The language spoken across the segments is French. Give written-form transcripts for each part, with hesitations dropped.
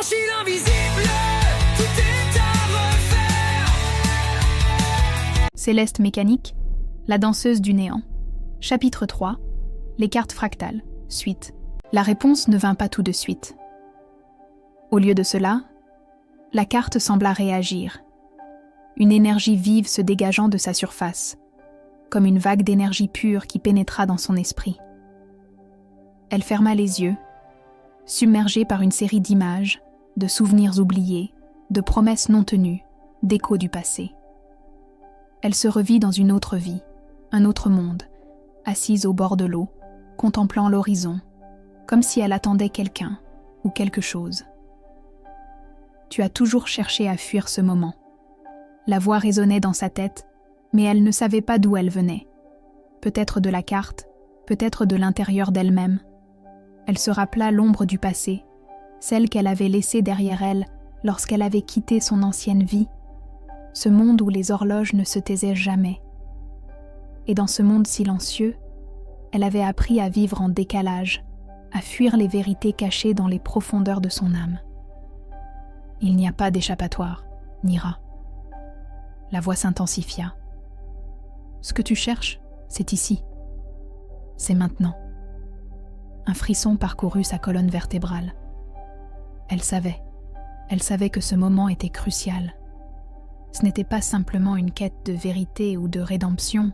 franchi l'invisible, tout est à refaire. Céleste Mécanique, la danseuse du néant. Chapitre 3. Les cartes fractales. Suite. La réponse ne vint pas tout de suite. Au lieu de cela, la carte sembla réagir. Une énergie vive se dégageant de sa surface, comme une vague d'énergie pure qui pénétra dans son esprit. Elle ferma les yeux, submergée par une série d'images, de souvenirs oubliés, de promesses non tenues, d'échos du passé. Elle se revit dans une autre vie, un autre monde, assise au bord de l'eau, contemplant l'horizon, comme si elle attendait quelqu'un ou quelque chose. Tu as toujours cherché à fuir ce moment. La voix résonnait dans sa tête, mais elle ne savait pas d'où elle venait. Peut-être de la carte, peut-être de l'intérieur d'elle-même. Elle se rappela l'ombre du passé, celle qu'elle avait laissée derrière elle lorsqu'elle avait quitté son ancienne vie, ce monde où les horloges ne se taisaient jamais. Et dans ce monde silencieux, elle avait appris à vivre en décalage, à fuir les vérités cachées dans les profondeurs de son âme. Il n'y a pas d'échappatoire, Nira. La voix s'intensifia. Ce que tu cherches, c'est ici. C'est maintenant. Un frisson parcourut sa colonne vertébrale. Elle savait que ce moment était crucial. Ce n'était pas simplement une quête de vérité ou de rédemption,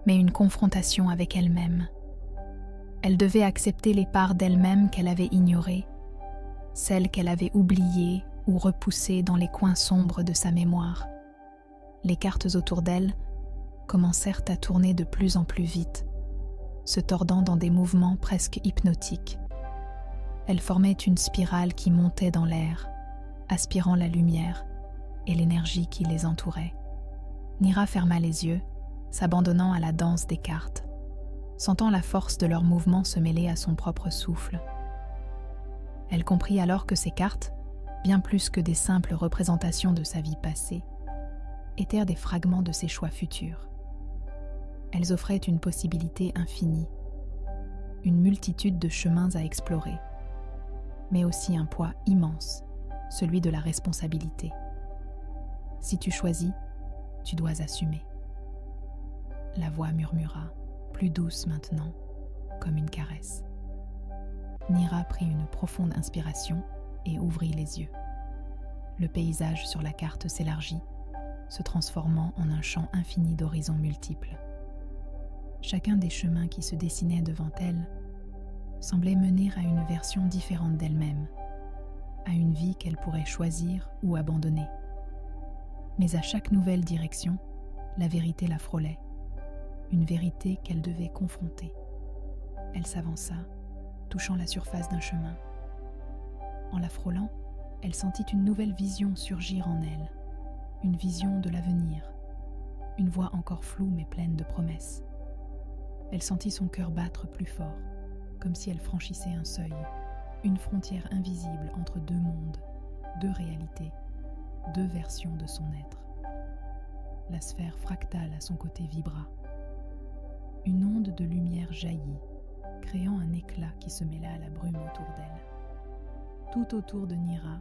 mais une confrontation avec elle-même. Elle devait accepter les parts d'elle-même qu'elle avait ignorées, celles qu'elle avait oubliées ou repoussées dans les coins sombres de sa mémoire. Les cartes autour d'elle commencèrent à tourner de plus en plus vite, se tordant dans des mouvements presque hypnotiques. Elles formaient une spirale qui montait dans l'air, aspirant la lumière et l'énergie qui les entourait. Nira ferma les yeux, s'abandonnant à la danse des cartes, sentant la force de leurs mouvements se mêler à son propre souffle. Elle comprit alors que ces cartes, bien plus que des simples représentations de sa vie passée, étaient des fragments de ses choix futurs. Elles offraient une possibilité infinie, une multitude de chemins à explorer, mais aussi un poids immense, celui de la responsabilité. Si tu choisis, tu dois assumer. La voix murmura, plus douce maintenant, comme une caresse. Nira prit une profonde inspiration et ouvrit les yeux. Le paysage sur la carte s'élargit, se transformant en un champ infini d'horizons multiples. Chacun des chemins qui se dessinaient devant elle semblait mener à une version différente d'elle-même, à une vie qu'elle pourrait choisir ou abandonner. Mais à chaque nouvelle direction, la vérité la frôlait, une vérité qu'elle devait confronter. Elle s'avança, touchant la surface d'un chemin. En la frôlant, elle sentit une nouvelle vision surgir en elle, une vision de l'avenir, une voix encore floue mais pleine de promesses. Elle sentit son cœur battre plus fort, comme si elle franchissait un seuil, une frontière invisible entre deux mondes, deux réalités, deux versions de son être. La sphère fractale à son côté vibra. Une onde de lumière jaillit, créant un éclat qui se mêla à la brume autour d'elle. Tout autour de Nira,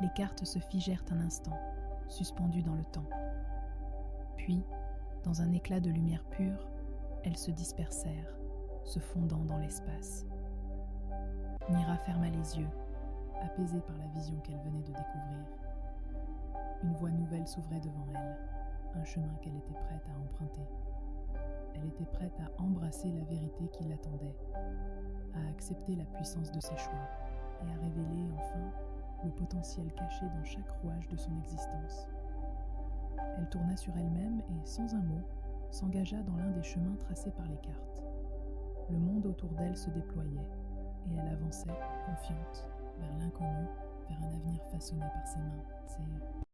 les cartes se figèrent un instant, suspendues dans le temps. Puis, dans un éclat de lumière pure, elles se dispersèrent, se fondant dans l'espace. Nira ferma les yeux, apaisée par la vision qu'elle venait de découvrir. Une voie nouvelle s'ouvrait devant elle, un chemin qu'elle était prête à emprunter. Elle était prête à embrasser la vérité qui l'attendait, à accepter la puissance de ses choix et à révéler enfin le potentiel caché dans chaque rouage de son existence. Elle tourna sur elle-même et, sans un mot, s'engagea dans l'un des chemins tracés par les cartes. Le monde autour d'elle se déployait et elle avançait, confiante, vers l'inconnu, vers un avenir façonné par ses mains.